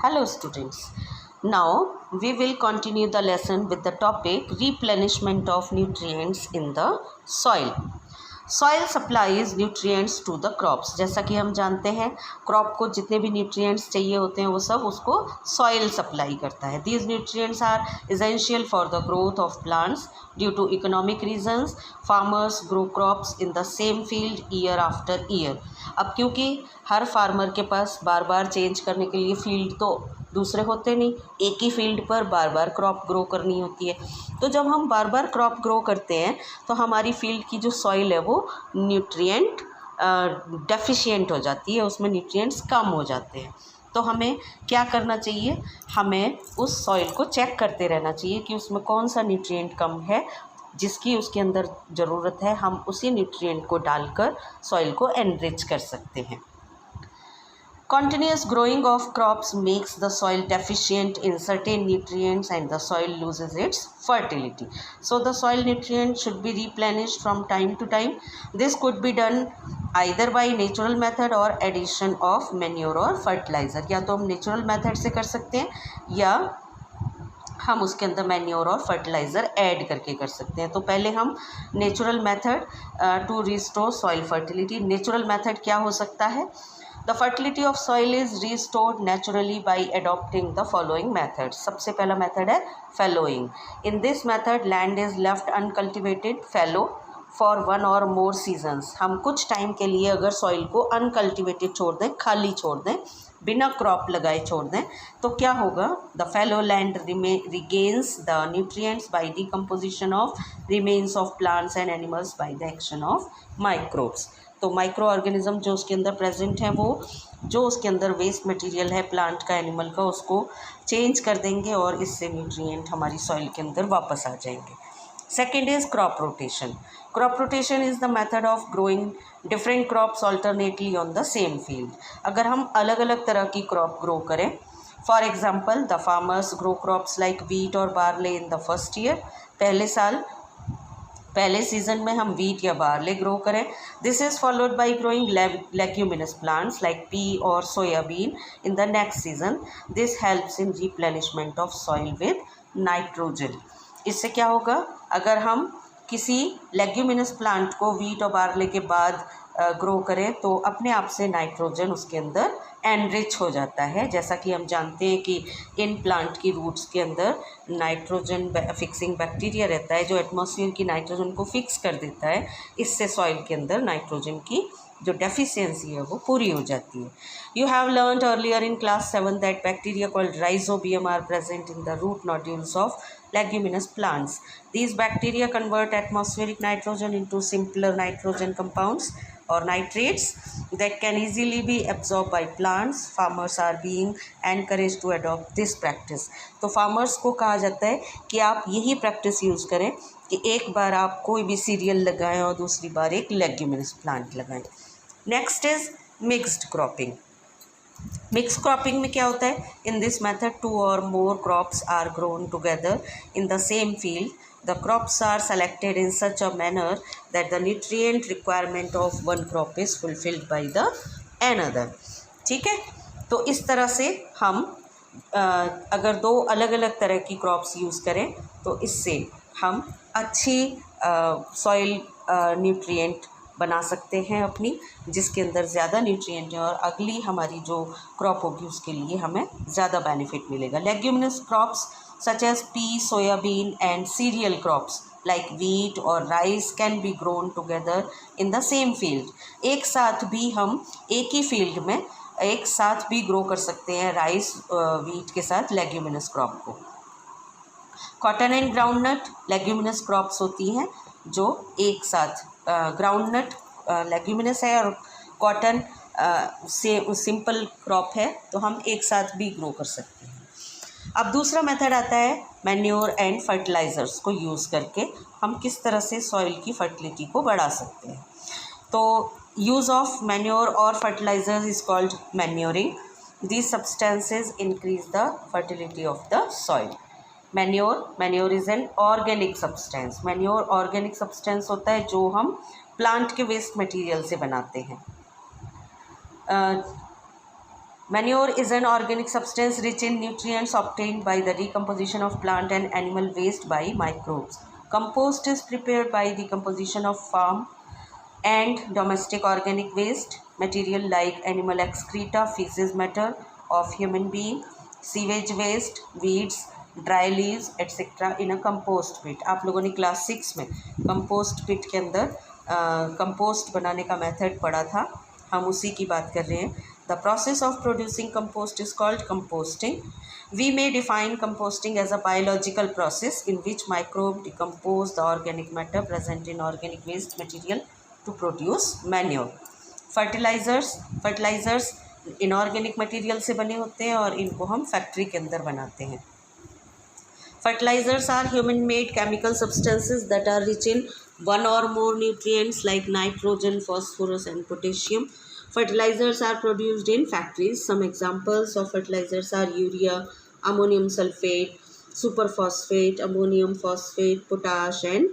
Hello students. Now we will continue the lesson with the topic replenishment of nutrients in the soil. Soil supplies nutrients to the crops. जैसा कि हम जानते हैं crop को जितने भी nutrients चाहिए होते हैं वो सब उसको soil supply करता है. These nutrients are essential for the growth of plants. Due to economic reasons, farmers grow crops in the same field year after year. अब क्योंकि हर फार्मर के पास बार बार चेंज करने के लिए फील्ड तो दूसरे होते नहीं, एक ही फील्ड पर बार बार क्रॉप ग्रो करनी होती है. तो जब हम बार बार क्रॉप ग्रो करते हैं तो हमारी फील्ड की जो सॉइल है वो न्यूट्रिएंट डेफिशिएंट हो जाती है, उसमें न्यूट्रिएंट्स कम हो जाते हैं. तो हमें क्या करना चाहिए, हमें उस सॉइल को चेक करते रहना चाहिए कि उसमें कौन सा न्यूट्रिएंट कम है जिसकी उसके अंदर ज़रूरत है. हम उसी न्यूट्रिएंट को डालकर सॉइल को एनरिच कर सकते हैं. Continuous growing of crops makes the soil deficient in certain nutrients and the soil loses its fertility. So the soil nutrients should be replenished from time to time. This could be done either by natural method or addition of manure or fertilizer. या तो हम natural method से कर सकते हैं या हम उसके अंदर मैन्योर और फर्टिलाइज़र ऐड करके कर सकते हैं. तो पहले हम natural method to restore soil fertility. Natural method क्या हो सकता है? The fertility of soil is restored naturally by adopting the following method. सबसे पहला मेथड है fallowing. In this method land is left uncultivated fallow for one or more seasons. हम कुछ time के लिए अगर सॉइल को अनकल्टिवेटेड छोड़ दें, खाली छोड़ दें, बिना क्रॉप लगाए छोड़ दें, तो क्या होगा? The fallow land regains the nutrients by decomposition of remains of plants and animals by the action of microbes. तो माइक्रो ऑर्गेनिज्म जो उसके अंदर प्रेजेंट हैं वो जो उसके अंदर वेस्ट मटेरियल है प्लांट का, एनिमल का, उसको चेंज कर देंगे और इससे न्यूट्रिएंट हमारी सॉइल के अंदर वापस आ जाएंगे. Second is crop rotation. Crop rotation is the method of growing different crops alternately on the same field. अगर हम अलग अलग तरह की क्रॉप ग्रो करें, for example the farmers grow crops like wheat और barley in the first year. पहले season में हम वीट या बार्ले ग्रो करें. This is followed by growing leguminous plants like pea और soybean in the next season. This helps in replenishment of soil with nitrogen. इससे क्या होगा? अगर हम किसी लेग्यूमिनस प्लांट को वीट और बार्ले के बाद ग्रो करें तो अपने आप से नाइट्रोजन उसके अंदर एनरिच हो जाता है. जैसा कि हम जानते हैं कि इन प्लांट की रूट्स के अंदर नाइट्रोजन फिक्सिंग बैक्टीरिया रहता है जो एटमॉस्फेयर की नाइट्रोजन को फिक्स कर देता है. इससे सॉइल के अंदर नाइट्रोजन की जो डेफिशिएंसी है वो पूरी हो जाती है. You have learnt earlier in class 7 that bacteria called rhizobium are present in the root nodules of leguminous plants. These bacteria convert atmospheric nitrogen into simpler nitrogen compounds or nitrates that can easily be absorbed by plants. Farmers are being encouraged to adopt this practice. तो farmers को कहा जाता है कि आप यही practice use करें कि एक बार आप कोई भी सीरियल लगाएं और दूसरी बार एक लेग्यूमिनस प्लांट लगाएं. Next is mixed cropping. Mix cropping में क्या होता है? इन दिस मेथड 2 और more crops are grown together in the same field. The crops are selected in such a manner that the nutrient requirement of one crop is fulfilled by the another. ठीक है, तो इस तरह से हम अगर दो अलग अलग तरह की क्रॉप्स यूज़ करें तो इससे हम अच्छी सॉइल न्यूट्रिएंट बना सकते हैं अपनी, जिसके अंदर ज़्यादा न्यूट्रिएंट है और अगली हमारी जो क्रॉप होगी उसके लिए हमें ज़्यादा बेनिफिट मिलेगा. Leguminous crops such as pea, soybean and cereal crops like wheat और rice can be grown together in the same field. एक साथ भी हम एक ही फील्ड में एक साथ भी ग्रो कर सकते हैं राइस वीट के साथ लेग्यूमिनस क्रॉप को. Cotton and groundnut leguminous crops होती हैं जो एक साथ ग्राउंडनट लेग्यूमिनस है और कॉटन से सिंपल क्रॉप है, तो हम एक साथ भी ग्रो कर सकते हैं. अब दूसरा मेथड आता है मैन्योर एंड फर्टिलाइज़र्स को यूज़ करके हम किस तरह से सॉइल की फर्टिलिटी को बढ़ा सकते हैं. तो यूज़ ऑफ मैन्योर और fertilisers is called manuring. These substances increase the fertility of the soil. Manure is an organic substance. Manure organic substance होता है जो हम प्लांट के वेस्ट मटेरियल से बनाते हैं. Manure is an organic substance rich in nutrients obtained by the decomposition of plant and animal waste by microbes. Compost is prepared by decomposition of farm and domestic organic waste material like animal excreta, feces matter of human being, sewage waste, weeds, dry leaves etcetera in a compost pit. आप लोगों ने class 6 में compost pit के अंदर compost बनाने का method पढ़ा था, हम उसी की बात कर रहे हैं। The process of producing compost is called composting. We may define composting as a biological process in which microbes decompose the organic matter present in organic waste material to produce manure. Fertilisers inorganic material से बने होते हैं और इनको हम factory के अंदर बनाते हैं। Fertilizers are human-made chemical substances that are rich in one or more nutrients like nitrogen, phosphorus, and potassium. Fertilizers are produced in factories. Some examples of fertilizers are urea, ammonium sulfate, superphosphate, ammonium phosphate, potash, and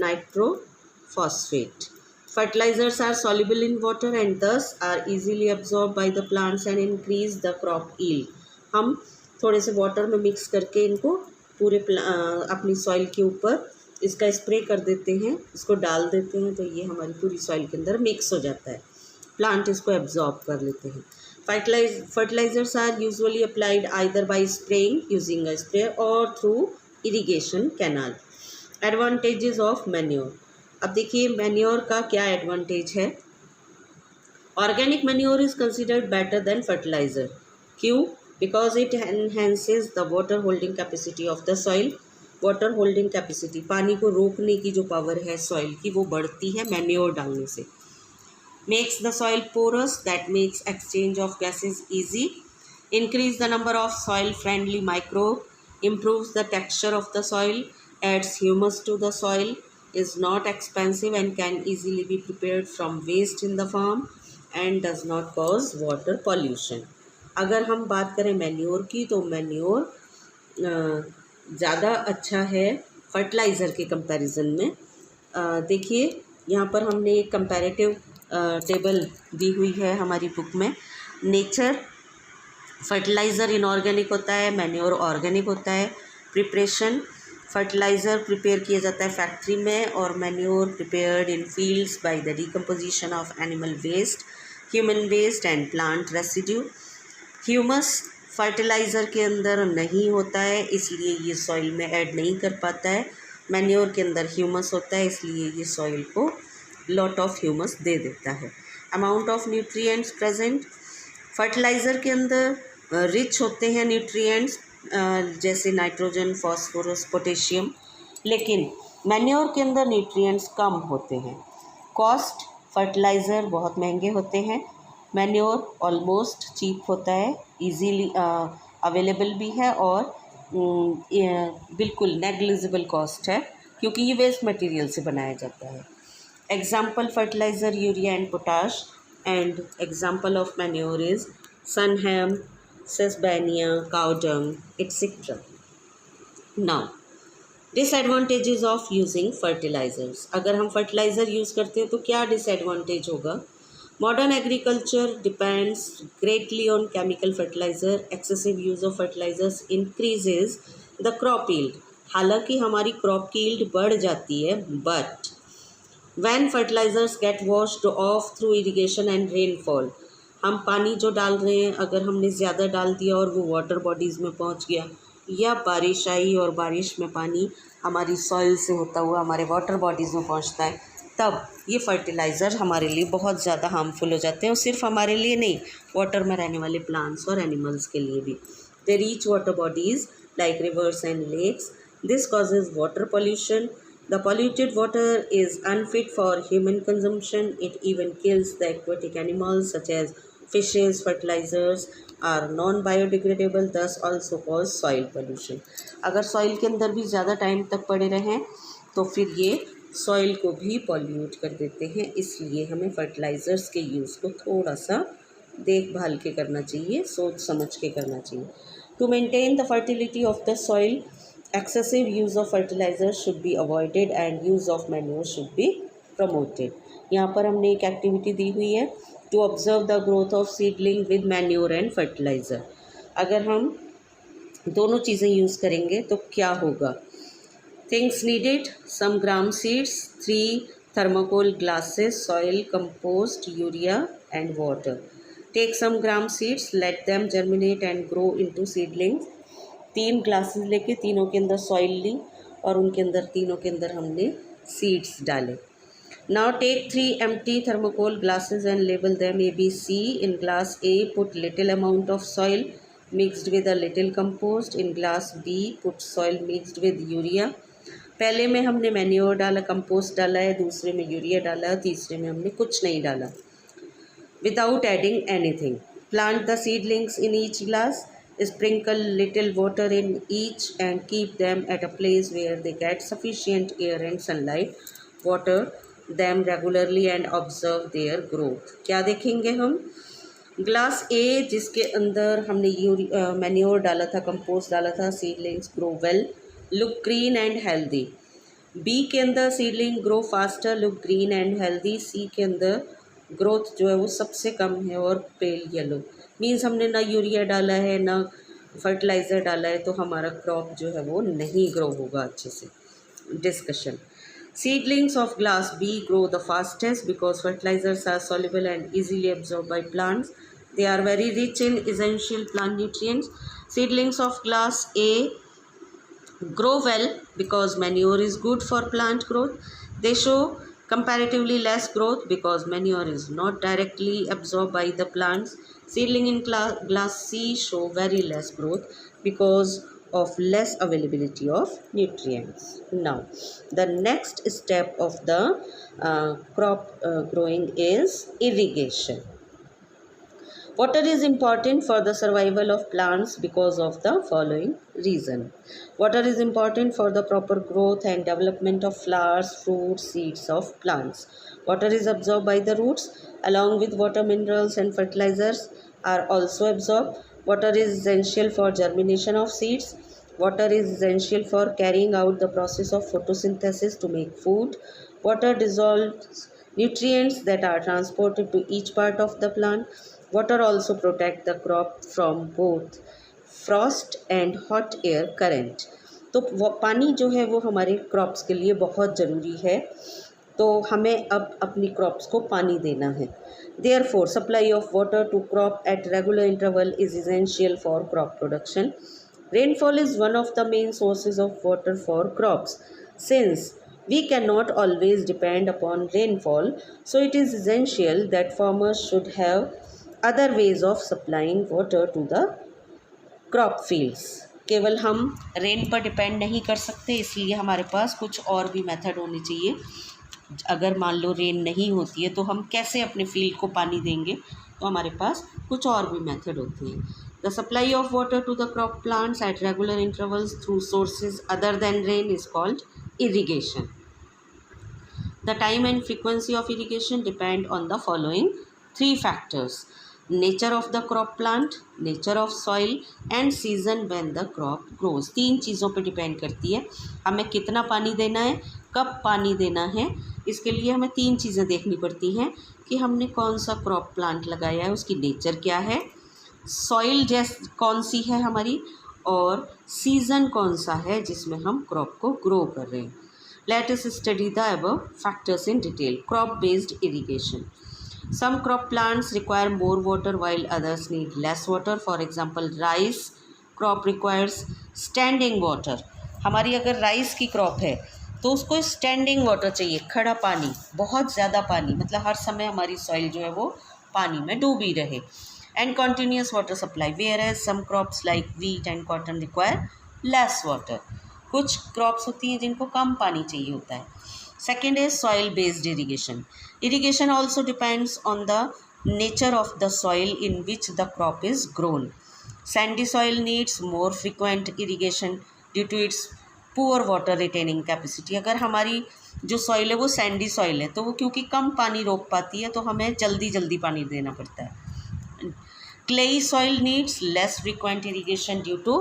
nitrophosphate. Fertilizers are soluble in water and thus are easily absorbed by the plants and increase the crop yield. हम थोड़े से water में mix करके इनको पूरे अपनी soil के ऊपर इसका स्प्रे कर देते हैं, इसको डाल देते हैं, तो ये हमारी पूरी सॉइल के अंदर मिक्स हो जाता है, प्लांट इसको एब्जॉर्ब कर लेते हैं। Fertilizers are usually applied either by spraying using a sprayer or through irrigation canal. Advantages of manure. अब देखिए मैन्योर का क्या एडवांटेज है। Organic manure is considered better than fertilizer. क्यों? Because it enhances the water holding capacity of the soil. Water holding capacity, पानी को रोकने की जो पावर है सॉइल की, वो बढ़ती है मैन्योर डालने से। Makes the soil porous, that makes exchange of gases easy. Increase the number of soil friendly microbe, improves the texture of the soil, adds humus to the soil, is not expensive and can easily be prepared from waste in the farm and does not cause water pollution. अगर हम बात करें manure की, तो manure ज़्यादा अच्छा है fertiliser के कंपैरिजन में। देखिए यहाँ पर हमने एक कंपैरेटिव टेबल दी हुई है हमारी बुक में। नेचर, फर्टिलाइज़र इनऑर्गेनिक होता है, मैन्योर ऑर्गेनिक होता है। प्रिपरेशन, फर्टिलाइज़र प्रिपेयर किया जाता है फैक्ट्री में और manure prepared in fields by the decomposition of animal waste, human waste and plant residue. Humus fertiliser के अंदर नहीं होता है, इसलिए ये सॉइल में ऐड नहीं कर पाता है। मैन्योर के अंदर ह्यूमस होता है, इसलिए ये सॉइल को लॉट ऑफ ह्यूमस दे देता है। Amount of nutrients present, fertiliser के अंदर रिच होते हैं न्यूट्रिएंट्स जैसे नाइट्रोजन, फॉस्फोरस, पोटेशियम, लेकिन मैन्योर के अंदर न्यूट्रिएंट्स कम होते हैं। कॉस्ट, फर्टिलाइज़र बहुत महंगे होते हैं, मैन्योर ऑलमोस्ट चीप होता है, इजीली अवेलेबल भी है और बिल्कुल नेग्लिजिबल कॉस्ट है क्योंकि ये वेस्ट मटेरियल से बनाया जाता है। Example fertilizer urea and potash and example of manure is sunhemp, sesbania, cow dung etcetera. Now disadvantages of using fertilizers. अगर हम फर्टिलाइज़र यूज़ करते हैं तो क्या डिसएडवांटेज होगा? Modern agriculture depends greatly on chemical fertilizer. Excessive use of fertilizers increases the crop yield. हालांकि हमारी crop yield बढ़ जाती है, but when fertilizers get washed off through irrigation and rainfall, हम पानी जो डाल रहे हैं अगर हमने ज़्यादा डाल दिया और वो वाटर बॉडीज़ में पहुंच गया, या बारिश आई और बारिश में पानी हमारी सॉइल से होता हुआ हमारे वाटर बॉडीज़ में पहुंचता है, तब ये फर्टिलाइज़र हमारे लिए बहुत ज़्यादा हार्मफुल हो जाते हैं और सिर्फ हमारे लिए नहीं, वाटर में रहने वाले प्लांट्स और एनिमल्स के लिए भी। They reach water bodies like rivers and lakes, this causes water pollution. The polluted water is unfit for human consumption. It even kills the aquatic animals such as fishes. Fertilizers are non-biodegradable, thus also cause soil pollution. अगर soil के अंदर भी ज़्यादा time तक पड़े रहें तो फिर ये सॉइल को भी पॉल्यूट कर देते हैं, इसलिए हमें फर्टिलाइज़र्स के यूज़ को थोड़ा सा देखभाल के करना चाहिए, सोच समझ के करना चाहिए। To maintain the fertility of the soil, excessive use of fertilizers should be avoided and use of manure should be promoted. यहाँ पर हमने एक एक्टिविटी दी हुई है, to observe the growth of seedling with manure and fertilizer. अगर हम दोनों चीज़ें यूज़ करेंगे तो क्या होगा? Things needed: some gram seeds, 3 thermocol glasses, soil, compost, urea and water. Take some gram seeds, let them germinate and grow into seedlings. 3 glasses लेके तीनों के अंदर सॉइल ली और उनके अंदर तीनों के अंदर हमने सीड्स डाले. Now take 3 empty thermocol glasses and label them A, B, C. In glass A, put little amount of soil mixed with a little compost. In glass B, put soil mixed with urea. पहले में हमने manure डाला, compost डाला है, दूसरे में urea डाला, तीसरे में हमने कुछ नहीं डाला. Without adding anything. Plant the seedlings in each glass. Sprinkle little water in each and keep them at a place where they get sufficient air and sunlight. Water them regularly and observe their growth. क्या देखेंगे हम? Glass ए जिसके अंदर हमने manure डाला था, compost डाला था, seedlings grow well, look green and healthy. B के अंदर seedling grow faster, look green and healthy. C के अंदर ग्रोथ जो है वो सबसे कम है और पेल येलो. मीन्स हमने ना यूरिया डाला है ना फर्टिलाइज़र डाला है, तो हमारा क्रॉप जो है वो नहीं ग्रो होगा अच्छे से. Discussion. Seedlings of glass B grow the fastest because fertilizers are soluble and easily absorbed by plants. They are very rich in essential plant nutrients. Seedlings of glass A grow well because manure is good for plant growth. They show comparatively less growth because manure is not directly absorbed by the plants. Seedling in glass C show very less growth because of less availability of nutrients. Now, the next step of the crop growing is irrigation. Water is important for the survival of plants because of the following reason. Water is important for the proper growth and development of flowers, fruits, seeds of plants. Water is absorbed by the roots. Along with water, minerals and fertilizers are also absorbed. Water is essential for germination of seeds. Water is essential for carrying out the process of photosynthesis to make food. Water dissolves nutrients that are transported to each part of the plant. Water also protects the crop from both frost and hot air current. तो पानी जो है वो हमारे crops के लिए बहुत ज़रूरी है, तो हमें अब अपनी क्रॉप्स को पानी देना है. Therefore, supply of water to crop at regular interval is essential for crop production. Rainfall is one of the main sources of water for crops. Since we cannot always depend upon rainfall, so it is essential that farmers should have other ways of supplying water to the crop fields. केवल हम rain पर depend नहीं कर सकते, इसलिए हमारे पास कुछ और भी मेथड होने चाहिए. अगर मान लो रेन नहीं होती है तो हम कैसे अपने फील्ड को पानी देंगे, तो हमारे पास कुछ और भी मेथड होते हैं. The supply of water to the crop plants at regular intervals through sources other than rain is called irrigation. The time and frequency of irrigation depend on the following 3 factors: nature of the crop plant, nature of soil and season when the crop grows. 3 चीज़ों पर depend करती है हमें कितना पानी देना है, कब पानी देना है. इसके लिए हमें 3 चीज़ें देखनी पड़ती हैं कि हमने कौन सा क्रॉप प्लांट लगाया है, उसकी नेचर क्या है, सॉइल कौन सी है हमारी, और सीज़न कौन सा है जिसमें हम क्रॉप को ग्रो कर रहे हैं. Let us study the above factors in detail. Crop based irrigation. Some crop plants require more water while others need less water. For example, rice crop requires standing water. हमारी अगर rice की crop है तो उसको standing water चाहिए, खड़ा पानी, बहुत ज़्यादा पानी, मतलब हर समय हमारी सॉइल जो है वो पानी में डूबी रहे. And continuous water supply, whereas some crops like wheat and cotton require less water. कुछ क्रॉप्स होती हैं जिनको कम पानी चाहिए होता है. Second is soil based irrigation. Irrigation also depends on the nature of the soil in which the crop is grown. Sandy soil needs more frequent irrigation due to its poor water retaining capacity. अगर हमारी जो soil है वो Sandy soil है तो वो क्योंकि कम पानी रोक पाती है तो हमें जल्दी जल्दी पानी देना पड़ता है. Clay soil needs less frequent irrigation due to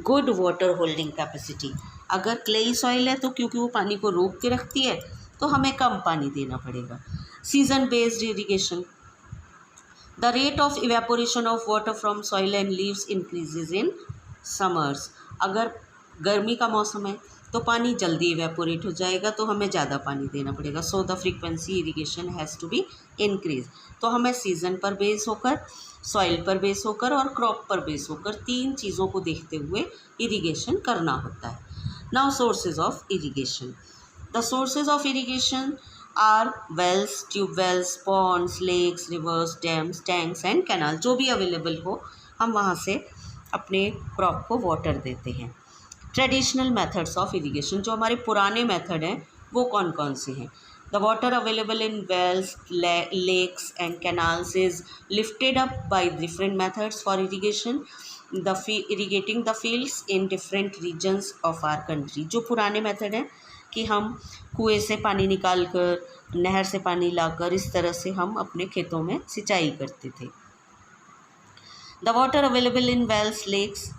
good water holding capacity. अगर क्लेई सॉइल है तो क्योंकि वो पानी को रोक के रखती है तो हमें कम पानी देना पड़ेगा. Season based irrigation. The rate of evaporation of water from soil and leaves increases in summers. अगर गर्मी का मौसम है तो पानी जल्दी इवेपोरेट हो जाएगा, तो हमें ज़्यादा पानी देना पड़ेगा. So the frequency irrigation has to be increase. तो हमें सीज़न पर बेस होकर, सॉइल पर बेस होकर और क्रॉप पर बेस होकर 3 चीज़ों को देखते हुए इरीगेशन करना होता है. Now sources of irrigation. The sources of irrigation are wells, tube wells, ponds, lakes, rivers, dams, tanks and canal. जो भी अवेलेबल हो हम वहाँ से अपने क्रॉप को वाटर देते हैं. ट्रेडिशनल मेथड्स ऑफ इरीगेशन, जो हमारे पुराने मेथड हैं वो कौन कौन से हैं. The water available in wells, lakes and canals is lifted up by different methods for irrigation. Irrigating the fields in different regions of our country. जो पुराने मेथड हैं कि हम कुएं से पानी निकाल कर, नहर से पानी लाकर, इस तरह से हम अपने खेतों में सिंचाई करते थे. The water available in wells, lakes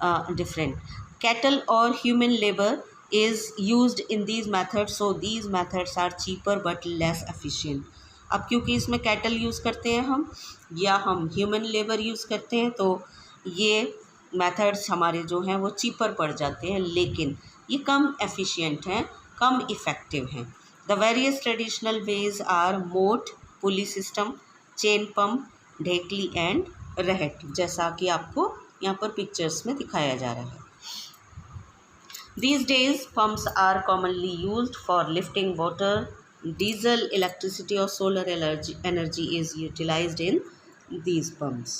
different. Cattle or human labor is used in these methods, so these methods are cheaper but less efficient. अब क्योंकि इसमें कैटल यूज़ करते हैं हम या हम ह्यूमन लेबर यूज़ करते हैं, तो ये मेथड्स हमारे जो हैं वो चीपर पड़ जाते हैं, लेकिन ये कम एफिशिएंट हैं, कम इफ़ेक्टिव हैं. The various traditional ways are moat, pulley system, chain pump, dhekli and rahat, जैसा कि आपको यहाँ पर पिक्चर्स में दिखाया जा रहा है. These days, pumps are commonly used for lifting water. Diesel, electricity or solar energy is utilized in these pumps.